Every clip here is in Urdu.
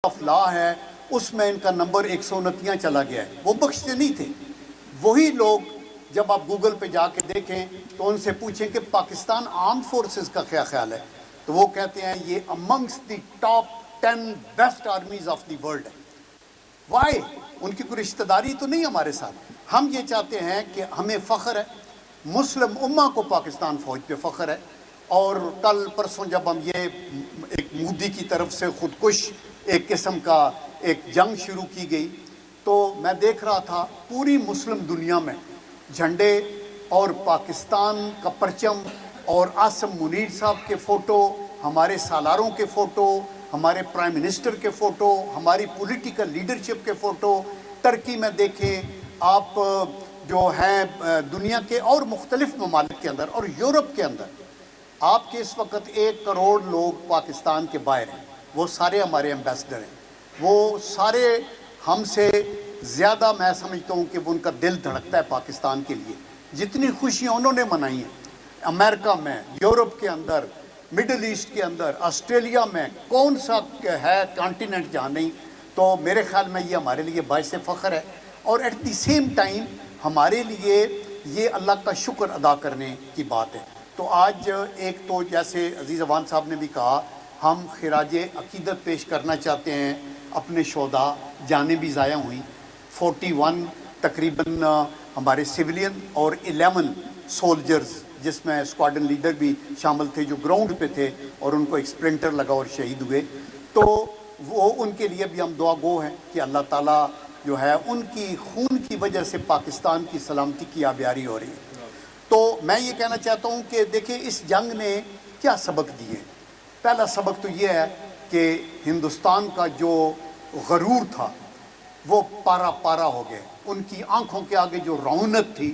آف لا ہے اس میں ان کا نمبر 129 چلا گیا ہے. وہ بخشتے نہیں تھے. وہی لوگ جب آپ گوگل پہ جا کے دیکھیں تو ان سے پوچھیں کہ پاکستان آرم فورسز کا کیا خیال ہے, تو وہ کہتے ہیں یہ amongst the top 10 best armies of the world ہے. وائی؟ ان کی کوئی رشتہ داری تو نہیں ہمارے ساتھ. ہم یہ چاہتے ہیں کہ ہمیں فخر ہے, مسلم امہ کو پاکستان فوج پہ فخر ہے. اور کل پرسوں جب ہم یہ ایک مودی کی طرف سے خودکش ایک قسم کا ایک جنگ شروع کی گئی, تو میں دیکھ رہا تھا پوری مسلم دنیا میں جھنڈے اور پاکستان کا پرچم اور عاصم منیر صاحب کے فوٹو, ہمارے سالاروں کے فوٹو, ہمارے پرائم منسٹر کے فوٹو, ہماری پولیٹیکل لیڈرشپ کے فوٹو. ترکی میں دیکھیں آپ جو ہیں دنیا کے اور مختلف ممالک کے اندر اور یورپ کے اندر آپ کے اس وقت 1 کروڑ لوگ پاکستان کے باہر ہیں, وہ سارے ہمارے ایمبیسڈر ہیں. وہ سارے ہم سے زیادہ میں سمجھتا ہوں کہ وہ ان کا دل دھڑکتا ہے پاکستان کے لیے. جتنی خوشیاں انہوں نے منائی ہیں امریکہ میں, یورپ کے اندر, مڈل ایسٹ کے اندر, آسٹریلیا میں, کون سا ہے کانٹیننٹ جہاں نہیں. تو میرے خیال میں یہ ہمارے لیے باعث فخر ہے, اور ایٹ دی سیم ٹائم ہمارے لیے یہ اللہ کا شکر ادا کرنے کی بات ہے. تو آج ایک تو جیسے عزیز اوان صاحب نے بھی کہا, ہم خراج عقیدت پیش کرنا چاہتے ہیں. اپنے شہداء, جانیں بھی ضائع ہوئیں, 41 تقریباً ہمارے سویلین اور 11 سولجرز جس میں اسکواڈن لیڈر بھی شامل تھے جو گراؤنڈ پہ تھے اور ان کو ایک اسپرنٹر لگا اور شہید ہوئے. تو وہ ان کے لیے بھی ہم دعا گو ہیں کہ اللہ تعالیٰ جو ہے ان کی خون کی وجہ سے پاکستان کی سلامتی کی آبیاری ہو رہی ہے. تو میں یہ کہنا چاہتا ہوں کہ دیکھیں اس جنگ نے کیا سبق دیے. پہلا سبق تو یہ ہے کہ ہندوستان کا جو غرور تھا وہ پارا پارا ہو گئے. ان کی آنکھوں کے آگے جو رونق تھی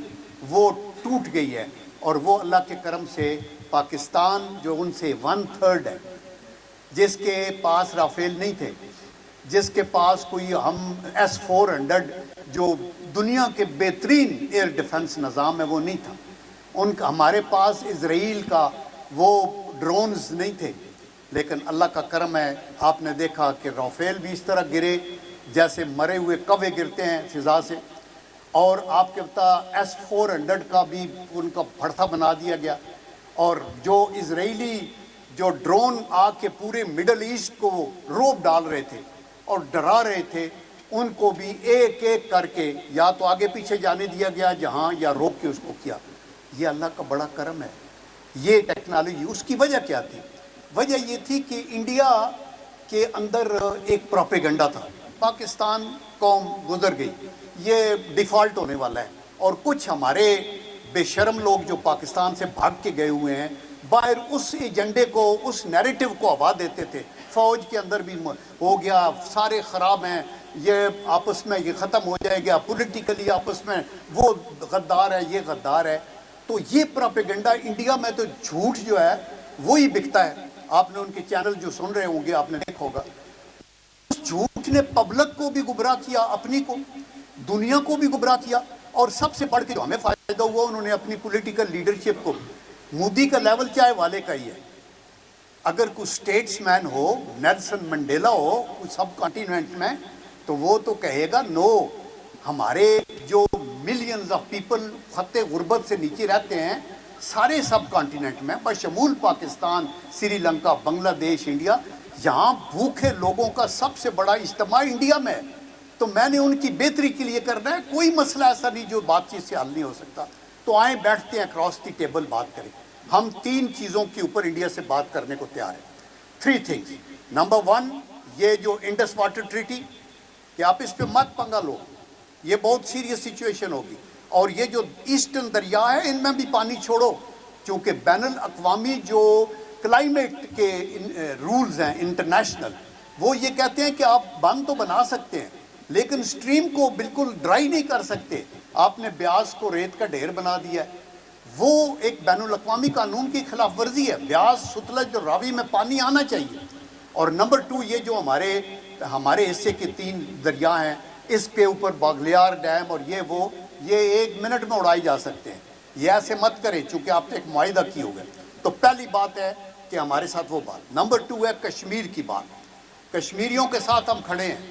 وہ ٹوٹ گئی ہے, اور وہ اللہ کے کرم سے پاکستان جو ان سے 1/3 ہے, جس کے پاس رافیل نہیں تھے, جس کے پاس کوئی ہم S-400 جو دنیا کے بہترین ایئر ڈیفنس نظام ہے وہ نہیں تھا, ان کا ہمارے پاس اسرائیل کا وہ ڈرونز نہیں تھے. لیکن اللہ کا کرم ہے, آپ نے دیکھا کہ رافیل بھی اس طرح گرے جیسے مرے ہوئے کوے گرتے ہیں فضا سے, اور آپ کے پتا S-400 کا بھی ان کا بھرتا بنا دیا گیا. اور جو اسرائیلی جو ڈرون آ کے پورے مڈل ایسٹ کو روب ڈال رہے تھے اور ڈرا رہے تھے, ان کو بھی ایک ایک کر کے یا تو آگے پیچھے جانے دیا گیا جہاں, یا روک کے اس کو کیا. یہ اللہ کا بڑا کرم ہے. یہ ٹیکنالوجی, اس کی وجہ کیا تھی؟ وجہ یہ تھی کہ انڈیا کے اندر ایک پروپیگنڈا تھا, پاکستان قوم گزر گئی, یہ ڈیفالٹ ہونے والا ہے. اور کچھ ہمارے بے شرم لوگ جو پاکستان سے بھاگ کے گئے ہوئے ہیں باہر اس ایجنڈے کو, اس نیریٹو کو ہوا دیتے تھے. فوج کے اندر بھی ہو گیا, سارے خراب ہیں, یہ آپس میں یہ ختم ہو جائے گا, پولیٹیکلی آپس میں وہ غدار ہے, یہ غدار ہے. تو یہ پروپیگنڈا انڈیا میں تو جھوٹ جو ہے وہی بکتا ہے. آپ نے ان کے چینل جو سن رہے ہوں گے آپ نے دیکھا ہوگا, اس جھوٹ نے پبلک کو بھی گمراہ کیا, اپنی کو, دنیا کو بھی گمراہ کیا. اور سب سے بڑھ کے جو ہمیں فائدہ ہوا, انہوں نے اپنی پولیٹیکل لیڈرشپ کو, مودی کا لیول چاہے والے کا ہی ہے. اگر کوئی اسٹیٹس مین ہو, نیلسن منڈیلا ہو سب کانٹیننٹ میں, تو وہ تو کہے گا نو, ہمارے جو ملینز آف پیپل خط غربت سے نیچے رہتے ہیں سارے سب کانٹیننٹ میں بشمول پاکستان, سری لنکا, بنگلہ دیش, انڈیا, یہاں بھوکے لوگوں کا سب سے بڑا اجتماع انڈیا میں. تو میں نے ان کی بہتری کے لیے کرنا ہے. کوئی مسئلہ ایسا نہیں جو بات چیت سے حل نہیں ہو سکتا. تو آئیں بیٹھتے ہیں اکراس دی ٹیبل بات کریں. ہم 3 چیزوں کے اوپر انڈیا سے بات کرنے کو تیار ہیں. 3 تھنگز. نمبر 1, یہ جو انڈس واٹر ٹریٹی, کہ آپ اس پہ مت پنگا لو, یہ بہت سیریس سچویشن ہوگی. اور یہ جو ایسٹرن دریا ہے ان میں بھی پانی چھوڑو, کیونکہ بین الاقوامی جو کلائمیٹ کے رولز ہیں انٹرنیشنل, وہ یہ کہتے ہیں کہ آپ بند تو بنا سکتے ہیں لیکن سٹریم کو بالکل ڈرائی نہیں کر سکتے. آپ نے بیاس کو ریت کا ڈھیر بنا دیا ہے, وہ ایک بین الاقوامی قانون کی خلاف ورزی ہے. بیاس, ستلج اور راوی میں پانی آنا چاہیے. اور نمبر 2, یہ جو ہمارے حصے کے 3 دریا ہیں, اس کے اوپر باگلیار ڈیم اور یہ 1 منٹ میں اڑائی جا سکتے ہیں. یہ ایسے مت کریں چونکہ آپ نے ایک معاہدہ کیا ہوگا. تو پہلی بات ہے کہ ہمارے ساتھ وہ بات. نمبر 2 ہے کشمیر کی بات. کشمیریوں کے ساتھ ہم کھڑے ہیں،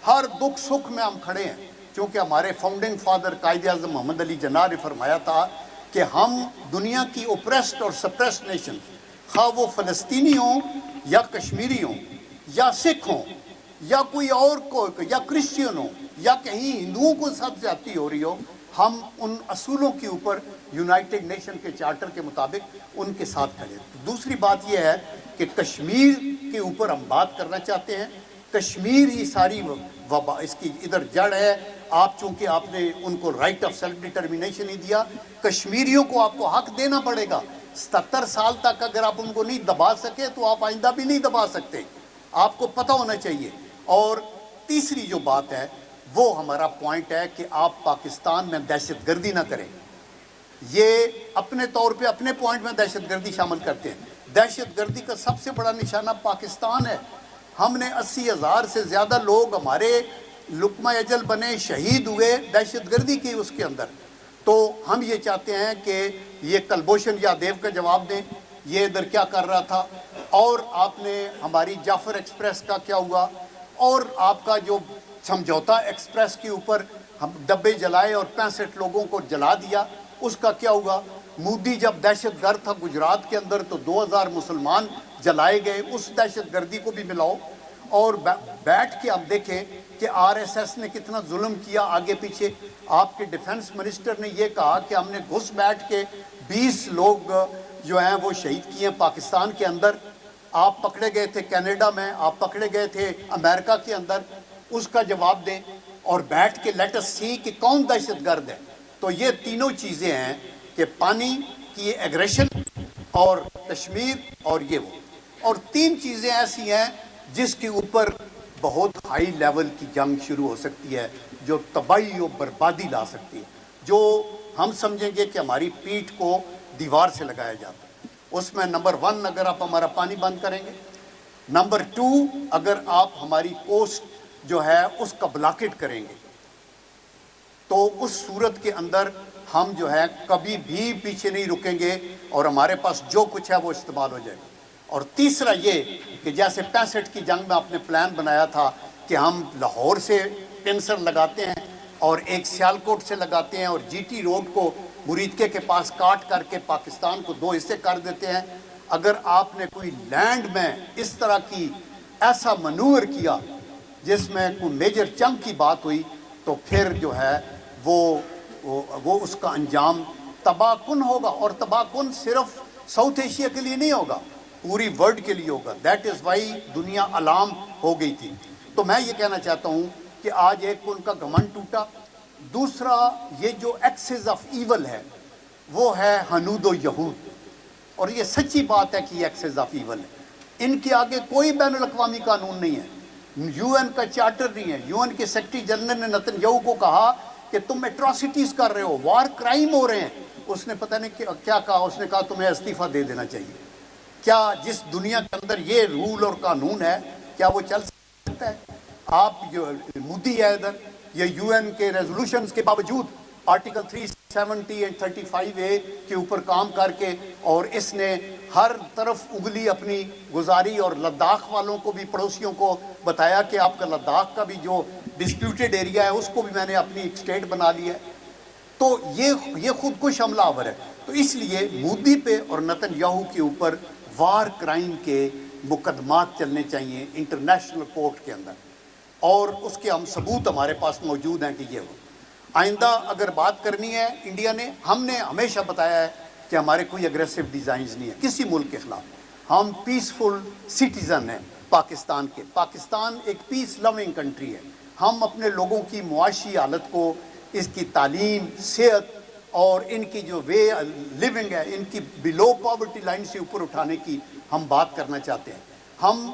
ہر دکھ سکھ میں ہم کھڑے ہیں، کیونکہ ہمارے فاؤنڈنگ فادر قائد اعظم محمد علی جناح نے فرمایا تھا کہ ہم دنیا کی اوپریسڈ اور سپریسڈ نیشن، خواہ وہ فلسطینی ہوں یا کشمیری ہوں یا سکھ ہوں یا کوئی اور یا کرسچین ہوں یا کہیں ہندوؤں کو ساتھ زیادتی ہو رہی ہو، ہم ان اصولوں کے اوپر یونائٹڈ نیشن کے چارٹر کے مطابق ان کے ساتھ کھڑے۔ دوسری بات یہ ہے کہ کشمیر کے اوپر ہم بات کرنا چاہتے ہیں۔ کشمیر ہی ساری وبا اس کی ادھر جڑ ہے۔ آپ چونکہ آپ نے ان کو رائٹ آف سیلف ڈٹرمینیشن ہی دیا، کشمیریوں کو آپ کو حق دینا پڑے گا۔ 77 سال تک اگر آپ ان کو نہیں دبا سکے تو آپ آئندہ بھی نہیں دبا سکتے، آپ کو پتہ ہونا چاہیے۔ اور تیسری جو بات ہے وہ ہمارا پوائنٹ ہے کہ آپ پاکستان میں دہشت گردی نہ کریں۔ یہ اپنے طور پہ اپنے پوائنٹ میں دہشت گردی شامل کرتے ہیں۔ دہشت گردی کا سب سے بڑا نشانہ پاکستان ہے۔ ہم نے 80,000 سے زیادہ لوگ ہمارے لقمہ اجل بنے، شہید ہوئے دہشت گردی کی اس کے اندر۔ تو ہم یہ چاہتے ہیں کہ یہ کلبھوشن یادیو کا جواب دیں، یہ ادھر کیا کر رہا تھا، اور آپ نے ہماری جعفر ایکسپریس کا کیا ہوا، اور آپ کا جو سمجھوتا ایکسپریس کے اوپر ہم ڈبے جلائے اور 65 لوگوں کو جلا دیا، اس کا کیا ہوا۔ مودی جب دہشت گرد تھا گجرات کے اندر تو 2000 مسلمان جلائے گئے، اس دہشت گردی کو بھی ملاؤ۔ اور بیٹھ کے ہم دیکھیں کہ RSS نے کتنا ظلم کیا آگے پیچھے۔ آپ کے ڈیفنس منسٹر نے یہ کہا کہ ہم نے گھس بیٹھ کے 20 لوگ جو ہیں وہ شہید کیے ہیں پاکستان کے اندر۔ آپ پکڑے گئے تھے کینیڈا میں، آپ پکڑے گئے تھے امریکہ کے اندر، اس کا جواب دیں اور بیٹھ کے لیٹ اس سی کہ کون دہشت گرد ہے۔ تو یہ تینوں چیزیں ہیں کہ پانی کی ایگریشن اور کشمیر اور یہ وہ، اور 3 چیزیں ایسی ہیں جس کے اوپر بہت ہائی لیول کی جنگ شروع ہو سکتی ہے، جو تباہی و بربادی لا سکتی ہے، جو ہم سمجھیں گے کہ ہماری پیٹھ کو دیوار سے لگایا جاتا ہے۔ اس میں نمبر 1 اگر آپ ہمارا پانی بند کریں گے، نمبر 2 اگر آپ ہماری کوسٹ جو ہے اس کا بلاکٹ کریں گے، تو اس صورت کے اندر ہم جو ہے کبھی بھی پیچھے نہیں رکیں گے اور ہمارے پاس جو کچھ ہے وہ استعمال ہو جائے گا۔ اور تیسرا یہ کہ جیسے 65 کی جنگ میں آپ نے پلان بنایا تھا کہ ہم لاہور سے پنسر لگاتے ہیں اور ایک سیالکوٹ سے لگاتے ہیں اور GT روڈ کو مریدکے کے پاس کاٹ کر کے پاکستان کو 2 حصے کر دیتے ہیں۔ اگر آپ نے کوئی لینڈ میں اس طرح کی ایسا منور کیا جس میں کوئی میجر چنک کی بات ہوئی تو پھر جو ہے وہ اس کا انجام تباہ کن ہوگا، اور تباہ کن صرف ساؤتھ ایشیا کے لیے نہیں ہوگا، پوری ورلڈ کے لیے ہوگا۔ دیٹ از وائی دنیا الارم ہو گئی تھی۔ تو میں یہ کہنا چاہتا ہوں کہ آج ایک ان کا گھمنڈ ٹوٹا، دوسرا یہ جو ایکسز آف ایول ہے وہ ہے ہنود و یہود، اور یہ سچی بات ہے کہ یہ ایکسز آف ایول ہے۔ ان کے آگے کوئی بین الاقوامی قانون نہیں ہے، UN کا چارٹر نہیں ہے۔ UN کے سیکرٹری جنرل نے نتن یاہو کو کہا کہ تم ایٹراسٹیز کر رہے ہو، وار کرائم ہو رہے ہیں۔ اس نے پتہ نہیں کیا کہا، اس نے کہا تمہیں استعفیٰ دے دینا چاہیے۔ کیا جس دنیا کے اندر یہ رول اور قانون ہے کیا وہ چل سکتا ہے؟ آپ جو مودی ہے ادھر، یہ UN کے ریزولوشنز کے باوجود آرٹیکل 370 اور 35A کے اوپر کام کر کے، اور اس نے ہر طرف انگلی اپنی گزاری، اور لداخ والوں کو بھی، پڑوسیوں کو بتایا کہ آپ کا لداخ کا بھی جو ڈسپیوٹڈ ایریا ہے اس کو بھی میں نے اپنی ایک اسٹیٹ بنا لی ہے۔ تو یہ خود کش حملہ آور ہے۔ تو اس لیے مودی پہ اور نتن یاہو کے اوپر وار کرائم کے مقدمات چلنے چاہیے انٹرنیشنل کورٹ کے اندر، اور اس کے ہم ثبوت ہمارے پاس موجود ہیں کہ یہ ہو۔ آئندہ اگر بات کرنی ہے انڈیا نے، ہم نے ہمیشہ بتایا ہے کہ ہمارے کوئی اگریسو ڈیزائنز نہیں ہے کسی ملک کے خلاف، ہم پیسفل سٹیزن ہیں پاکستان کے۔ پاکستان ایک پیس لوننگ کنٹری ہے۔ ہم اپنے لوگوں کی معاشی حالت کو، اس کی تعلیم، صحت اور ان کی جو وے لیونگ ہے، ان کی بلو پاورٹی لائن سے اوپر اٹھانے کی ہم بات کرنا چاہتے ہیں۔ ہم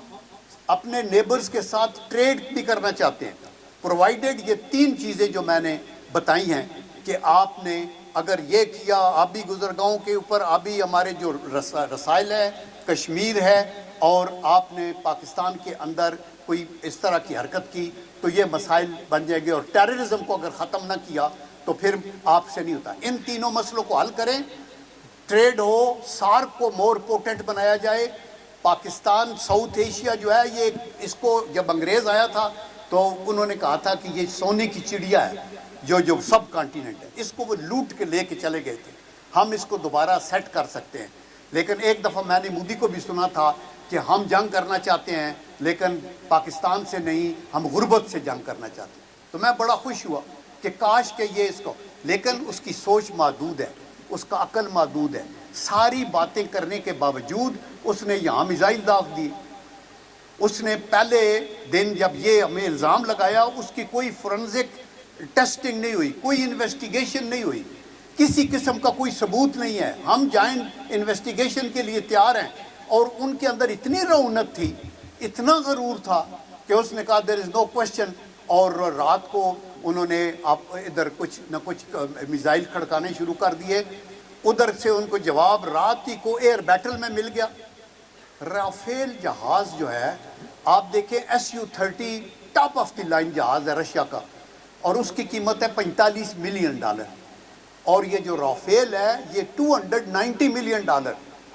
اپنے نیبرز کے ساتھ ٹریڈ بھی کرنا چاہتے ہیں، پرووائڈڈ یہ 3 چیزیں جو میں نے بتائی ہیں کہ آپ نے اگر یہ کیا، آبی گزرگاہوں کے اوپر آبی ہمارے جو رسائل ہے، کشمیر ہے، اور آپ نے پاکستان کے اندر کوئی اس طرح کی حرکت کی تو یہ مسائل بن جائیں گے، اور ٹیررزم کو اگر ختم نہ کیا تو پھر آپ سے نہیں ہوتا۔ ان تینوں مسئلوں کو حل کریں، ٹریڈ ہو، سارک کو مور پوٹنٹ بنایا جائے، پاکستان ساؤتھ ایشیا جو ہے یہ اس کو جب انگریز آیا تھا تو انہوں نے کہا تھا کہ یہ سونے کی چڑیا ہے جو سب کانٹیننٹ ہے، اس کو وہ لوٹ کے لے کے چلے گئے تھے، ہم اس کو دوبارہ سیٹ کر سکتے ہیں۔ لیکن ایک دفعہ میں نے مودی کو بھی سنا تھا کہ ہم جنگ کرنا چاہتے ہیں لیکن پاکستان سے نہیں، ہم غربت سے جنگ کرنا چاہتے ہیں۔ تو میں بڑا خوش ہوا کہ کاش کہ یہ اس کو، لیکن اس کی سوچ محدود ہے، اس کا عقل محدود ہے۔ ساری باتیں کرنے کے باوجود اس نے یہاں میزائل داغ دی۔ اس نے پہلے دن جب یہ ہمیں الزام لگایا اس کی کوئی فورنزک ٹیسٹنگ نہیں ہوئی، کوئی انویسٹیگیشن نہیں ہوئی، کسی قسم کا کوئی ثبوت نہیں ہے۔ ہم جائیں انویسٹیگیشن کے لیے تیار ہیں، اور ان کے اندر اتنی رعونت تھی، اتنا غرور تھا کہ اس نے کہا دیر از نو کوشچن، اور رات کو انہوں نے ادھر کچھ نہ کچھ میزائل کھڑکانے شروع کر دیے، ادھر سے ان کو جواب رات ہی کو ایئر بیٹل میں مل گیا۔ رافیل جہاز جو ہے آپ دیکھیں Su-30 top of the line جہاز ہے رشیا کا، اور اس کی قیمت ہے $45 ملین، اور یہ جو رافیل ہے یہ $290 ملین۔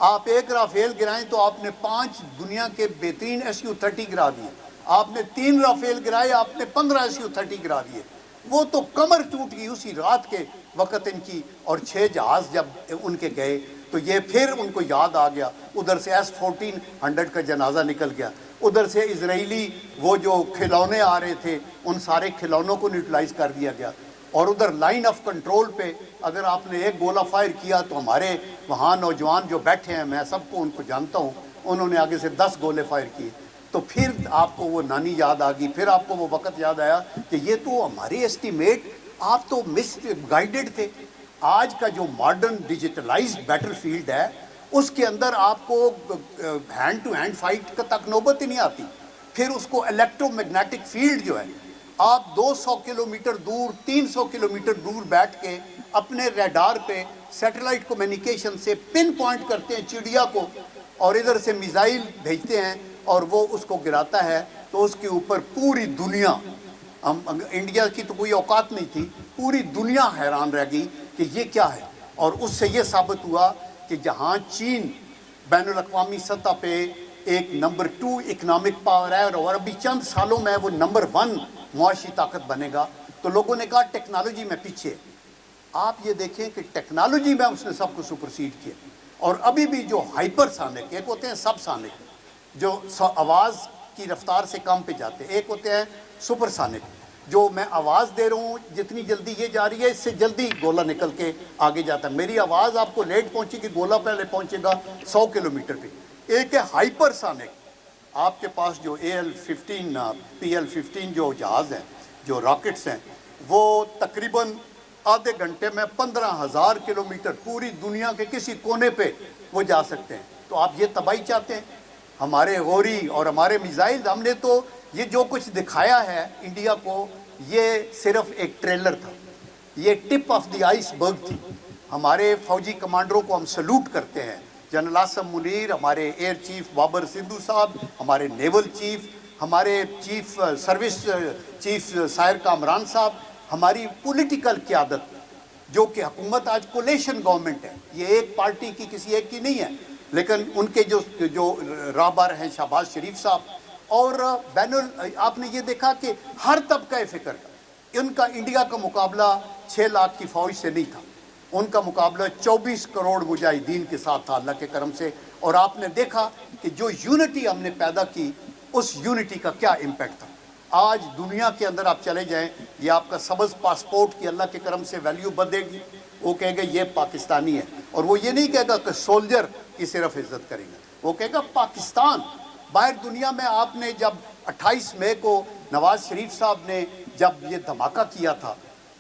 آپ ایک رافیل گرائیں تو آپ نے 5 دنیا کے بہترین Su-30 گرا دیے، آپ نے 3 رافیل گرائے، آپ نے 15 Su-30 گرا دیے۔ وہ تو کمر ٹوٹ گئی اسی رات کے وقت ان کی، اور 6 جہاز جب ان کے گئے تو یہ پھر ان کو یاد آ گیا، ادھر سے S-1400 کا جنازہ نکل گیا، ادھر سے اسرائیلی وہ جو کھلونے آ رہے تھے ان سارے کھلونوں کو نیوٹرلائز کر دیا گیا، اور ادھر لائن آف کنٹرول پہ اگر آپ نے ایک گولہ فائر کیا تو ہمارے وہاں نوجوان جو بیٹھے ہیں، میں سب کو ان کو جانتا ہوں، انہوں نے آگے سے 10 گولے فائر کیے۔ تو پھر آپ کو وہ نانی یاد آ گئی، پھر آپ کو وہ وقت یاد آیا کہ یہ تو ہماری ایسٹیمیٹ، آپ تو مس گائیڈڈ تھے۔ آج کا جو ماڈرن ڈیجیٹلائز بیٹل فیلڈ ہے اس کے اندر آپ کو ہینڈ ٹو ہینڈ فائٹ تک نوبت ہی نہیں آتی، پھر اس کو الیکٹرو میگنیٹک فیلڈ جو ہے، آپ 200 کلومیٹر دور، 300 کلومیٹر دور بیٹھ کے اپنے ریڈار پہ سیٹلائٹ کمیونیکیشن سے پن پوائنٹ کرتے ہیں چڑیا کو، اور ادھر سے میزائل بھیجتے ہیں اور وہ اس کو گراتا ہے، تو اس کے اوپر پوری دنیا، انڈیا کی تو کوئی اوقات نہیں تھی، پوری دنیا حیران رہ گئی کہ یہ کیا ہے۔ اور اس سے یہ ثابت ہوا کہ جہاں چین بین الاقوامی سطح پہ ایک نمبر 2 اکنامک پاور ہے، اور ابھی چند سالوں میں وہ نمبر 1 معاشی طاقت بنے گا، تو لوگوں نے کہا ٹیکنالوجی میں پیچھے۔ آپ یہ دیکھیں کہ ٹیکنالوجی میں اس نے سب کو سپرسیڈ کیا، اور ابھی بھی جو ہائپر سانک، ایک ہوتے ہیں سب سانک جو آواز کی رفتار سے کم پہ جاتے ہیں، ایک ہوتے ہیں سپر سانک جو میں آواز دے رہا ہوں جتنی جلدی یہ جا رہی ہے اس سے جلدی گولہ نکل کے آگے جاتا ہے، میری آواز آپ کو لیٹ پہنچے گی، گولہ پہلے پہنچے گا 100 کلومیٹر پہ۔ ایک ہے ہائپر سانک، آپ کے پاس جو AL-15 PL-15 جو جہاز ہیں، جو راکٹس ہیں، وہ تقریباً آدھے گھنٹے میں 15,000 کلومیٹر پوری دنیا کے کسی کونے پہ وہ جا سکتے ہیں۔ تو آپ یہ تباہی چاہتے ہیں؟ ہمارے غوری اور ہمارے میزائل، ہم نے تو یہ جو کچھ دکھایا ہے انڈیا کو، یہ صرف ایک ٹریلر تھا، یہ ٹپ آف دی آئس برگ تھی۔ ہمارے فوجی کمانڈروں کو ہم سلوٹ کرتے ہیں، جنرل عاصم منیر، ہمارے ایئر چیف بابر سندھو صاحب، ہمارے نیول چیف، ہمارے چیف سروس چیف سائر کامران صاحب، ہماری پولیٹیکل قیادت جو کہ حکومت آج کولیشن گورنمنٹ ہے، یہ ایک پارٹی کی کسی ایک کی نہیں ہے، لیکن ان کے جو رہبر ہیں شہباز شریف صاحب، اور آپ نے یہ دیکھا کہ ہر طبقہ فکر کا ان کا انڈیا کا مقابلہ 6 لاکھ کی فوج سے نہیں تھا، ان کا مقابلہ 24 کروڑ مجاہدین کے ساتھ تھا اللہ کے کرم سے۔ اور آپ نے دیکھا کہ جو یونٹی ہم نے پیدا کی، اس یونٹی کا کیا امپیکٹ تھا۔ آج دنیا کے اندر آپ چلے جائیں، یہ آپ کا سبز پاسپورٹ کی اللہ کے کرم سے ویلیو بدے گی، وہ کہے گا یہ پاکستانی ہے، اور وہ یہ نہیں کہے گا کہ سولجر کی صرف عزت کرے گا، وہ کہے گا پاکستان۔ باہر دنیا میں آپ نے جب 28 مئی کو نواز شریف صاحب نے جب یہ دھماکہ کیا تھا،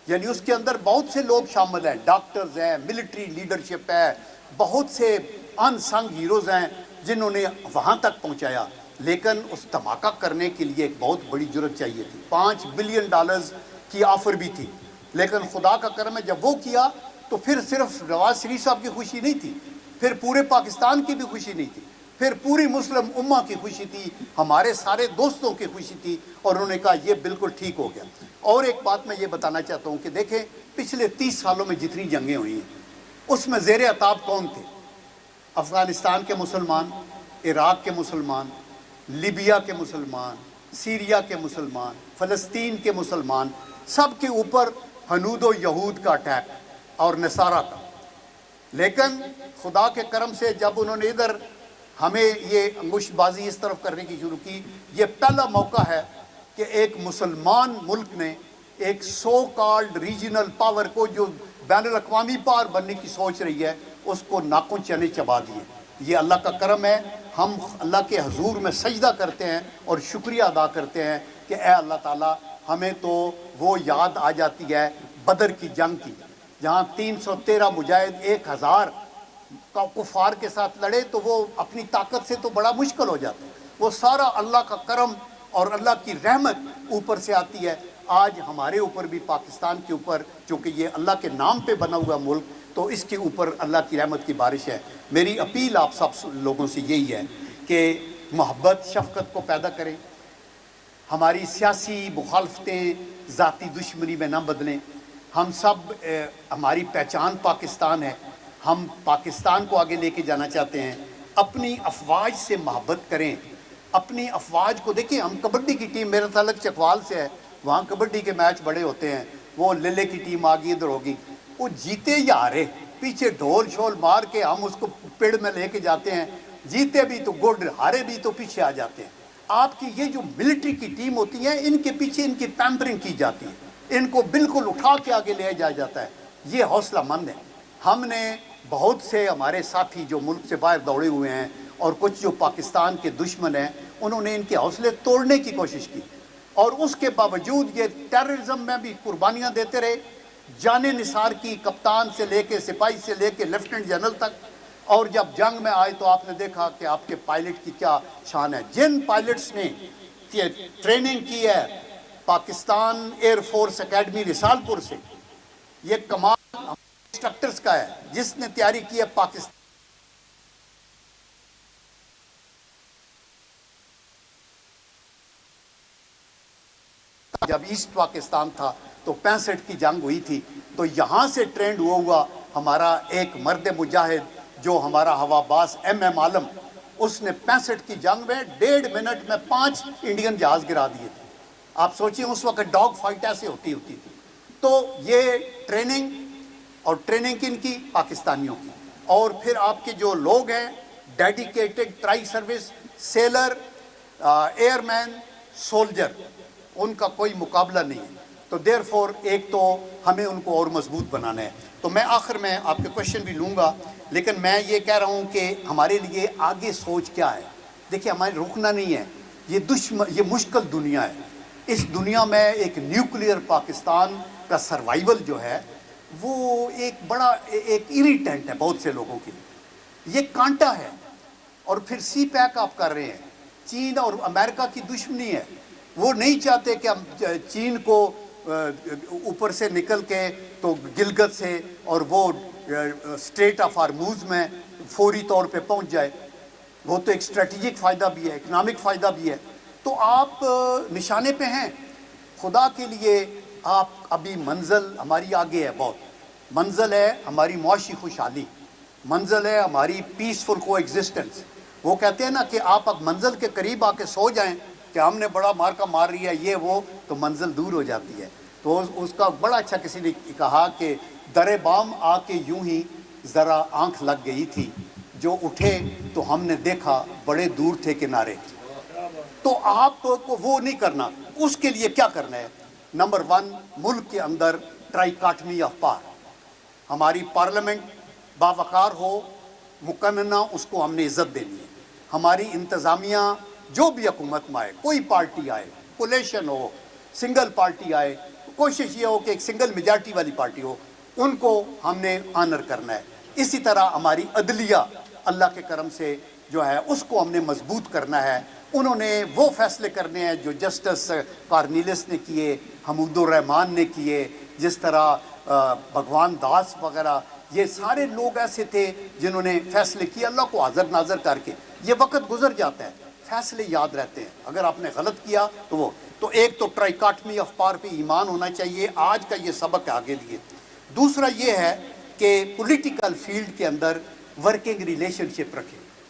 یعنی اس کے اندر بہت سے لوگ شامل ہیں، ڈاکٹرز ہیں، ملٹری لیڈرشپ ہے، بہت سے ان سنگ ہیروز ہیں جنہوں نے وہاں تک پہنچایا، لیکن اس دھماکہ کرنے کے لیے ایک بہت بڑی جرت چاہیے تھی۔ $5 بلین کی آفر بھی تھی، لیکن خدا کا کرم ہے جب وہ کیا تو پھر صرف نواز شریف صاحب کی خوشی نہیں تھی، پھر پورے پاکستان کی بھی خوشی نہیں تھی، پھر پوری مسلم امہ کی خوشی تھی، ہمارے سارے دوستوں کی خوشی تھی، اور انہوں نے کہا یہ بالکل ٹھیک ہو گیا۔ اور ایک بات میں یہ بتانا چاہتا ہوں کہ دیکھیں پچھلے 30 سالوں میں جتنی جنگیں ہوئی ہیں اس میں زیر عتاب کون تھے؟ افغانستان کے مسلمان، عراق کے مسلمان، لیبیا کے مسلمان، سیریا کے مسلمان، فلسطین کے مسلمان، سب کے اوپر ہنود و یہود کا اٹیک اور نصارہ کا. لیکن خدا کے کرم سے جب انہوں نے ادھر ہمیں یہ انگشت بازی اس طرف کرنے کی شروع کی، یہ پہلا موقع ہے کہ ایک مسلمان ملک نے ایک سو کالڈ ریجنل پاور کو جو بین الاقوامی پاور بننے کی سوچ رہی ہے اس کو ناکوں چنے چبا دیے. یہ اللہ کا کرم ہے. ہم اللہ کے حضور میں سجدہ کرتے ہیں اور شکریہ ادا کرتے ہیں کہ اے اللہ تعالیٰ ہمیں تو وہ یاد آ جاتی ہے بدر کی جنگ کی، جہاں 313 مجاہد 1000 کفار کے ساتھ لڑے تو وہ اپنی طاقت سے تو بڑا مشکل ہو جاتا ہے. وہ سارا اللہ کا کرم اور اللہ کی رحمت اوپر سے آتی ہے. آج ہمارے اوپر بھی پاکستان کے اوپر چونکہ یہ اللہ کے نام پہ بنا ہوا ملک تو اس کے اوپر اللہ کی رحمت کی بارش ہے. میری اپیل آپ سب لوگوں سے یہی ہے کہ محبت شفقت کو پیدا کریں، ہماری سیاسی مخالفتیں ذاتی دشمنی میں نہ بدلیں. ہم سب ہماری پہچان پاکستان ہے، ہم پاکستان کو آگے لے کے جانا چاہتے ہیں. اپنی افواج سے محبت کریں، اپنی افواج کو دیکھیں. ہم کبڈی کی ٹیم، میرا تعلق چکوال سے ہے، وہاں کبڈی کے میچ بڑے ہوتے ہیں. وہ للے کی ٹیم آگی ادھر ہوگی، وہ جیتے یا ہارے پیچھے ڈھول شول مار کے ہم اس کو پیڑ میں لے کے جاتے ہیں. جیتے بھی تو گڈ، ہارے بھی تو پیچھے آ جاتے ہیں. آپ کی یہ جو ملٹری کی ٹیم ہوتی ہے ان کے پیچھے ان کی پیمپرنگ کی جاتی ہے، ان کو بالکل اٹھا کے آگے لے جایا جاتا ہے. یہ حوصلہ مند ہے. ہم نے بہت سے ہمارے ساتھی جو ملک سے باہر دوڑے ہوئے ہیں اور کچھ جو پاکستان کے دشمن ہیں انہوں نے ان کے حوصلے توڑنے کی کوشش کی، اور اس کے باوجود یہ ٹیررزم میں بھی قربانیاں دیتے رہے. جان نثار کی، کپتان سے لے کے سپاہی سے لے کے لیفٹیننٹ جنرل تک. اور جب جنگ میں آئے تو آپ نے دیکھا کہ آپ کے پائلٹ کی کیا شان ہے. جن پائلٹس نے ٹریننگ کی ہے Pakistan air force academy Risalpur سے، یہ کمال انسٹرکٹرز کا ہے جس نے تیاری کی ہے پاکستان. جب ایسٹ پاکستان تھا تو 65 کی جنگ ہوئی تھی تو یہاں سے ٹرینڈ ہوا ہمارا ایک مرد مجاہد جو ہمارا ہوا باز ایم عالم، اس نے 65 کی جنگ میں 1.5 منٹ میں 5 انڈین جہاز گرا دیے تھے. آپ سوچیں اس وقت ڈاگ فائٹ ایسے ہوتی تھی. تو یہ ٹریننگ اور ٹریننگ کن کی؟ پاکستانیوں کی. اور پھر آپ کے جو لوگ ہیں dedicated tri service, sailor, airman, soldier, ان کا کوئی مقابلہ نہیں ہے. تو دیر فور ایک تو ہمیں ان کو اور مضبوط بنانا ہے. تو میں آخر میں آپ کے کوشچن بھی لوں گا، لیکن میں یہ کہہ رہا ہوں کہ ہمارے لیے آگے سوچ کیا ہے. دیکھیں ہمیں رکنا نہیں ہے. یہ مشکل دنیا ہے. اس دنیا میں ایک نیوکلیئر پاکستان کا سروائیول جو ہے وہ ایک بڑا ایک ایریٹنٹ ہے بہت سے لوگوں کے لیے. یہ کانٹا ہے. اور پھر سی پیک آپ کر رہے ہیں. چین اور امریکہ کی دشمنی ہے. وہ نہیں چاہتے کہ ہم چین کو اوپر سے نکل کے تو گلگت سے اور وہ اسٹریٹ آف ہارموز میں فوری طور پہ پہنچ جائے. وہ تو ایک اسٹریٹجک فائدہ بھی ہے، اکنامک فائدہ بھی ہے. تو آپ نشانے پہ ہیں. خدا کے لیے آپ ابھی منزل ہماری آگے ہے. بہت منزل ہے ہماری معاشی خوشحالی، منزل ہے ہماری پیسفل کو ایگزسٹنس. وہ کہتے ہیں نا کہ آپ اب منزل کے قریب آ کے سو جائیں کہ ہم نے بڑا مارکا مار رہی ہے یہ وہ، تو منزل دور ہو جاتی ہے. تو اس کا بڑا اچھا کسی نے کہا کہ در بام آ کے یوں ہی ذرا آنکھ لگ گئی تھی، جو اٹھے تو ہم نے دیکھا بڑے دور تھے کنارے. تو آپ کو وہ نہیں کرنا. اس کے لیے کیا کرنا ہے؟ نمبر 1، ملک کے اندر ٹرائی کاٹمی آف پار. ہماری پارلیمنٹ باوقار ہو، مقننہ، اس کو ہم نے عزت دینی ہے. ہماری انتظامیہ جو بھی حکومت میں آئے، کوئی پارٹی آئے، کولیشن ہو، سنگل پارٹی آئے، کوشش یہ ہو کہ ایک سنگل میجارٹی والی پارٹی ہو، ان کو ہم نے آنر کرنا ہے. اسی طرح ہماری عدلیہ اللہ کے کرم سے جو ہے اس کو ہم نے مضبوط کرنا ہے. انہوں نے وہ فیصلے کرنے ہیں جو جسٹس کارنیلس نے کیے، حمود الرحمان نے کیے، جس طرح بھگوان داس وغیرہ، یہ سارے لوگ ایسے تھے جنہوں نے فیصلے کیے اللہ کو حاضر ناظر کر کے. یہ وقت گزر جاتا ہے، فیصلے یاد رہتے ہیں. اگر آپ نے غلط کیا تو وہ تو ایک تو ٹرائیکاٹمی آف پار پہ ایمان ہونا چاہیے. آج کا یہ سبق ہے آگے لیے. دوسرا یہ ہے کہ پولیٹیکل فیلڈ کے اندر ورکنگ ریلیشن شپ رکھیں.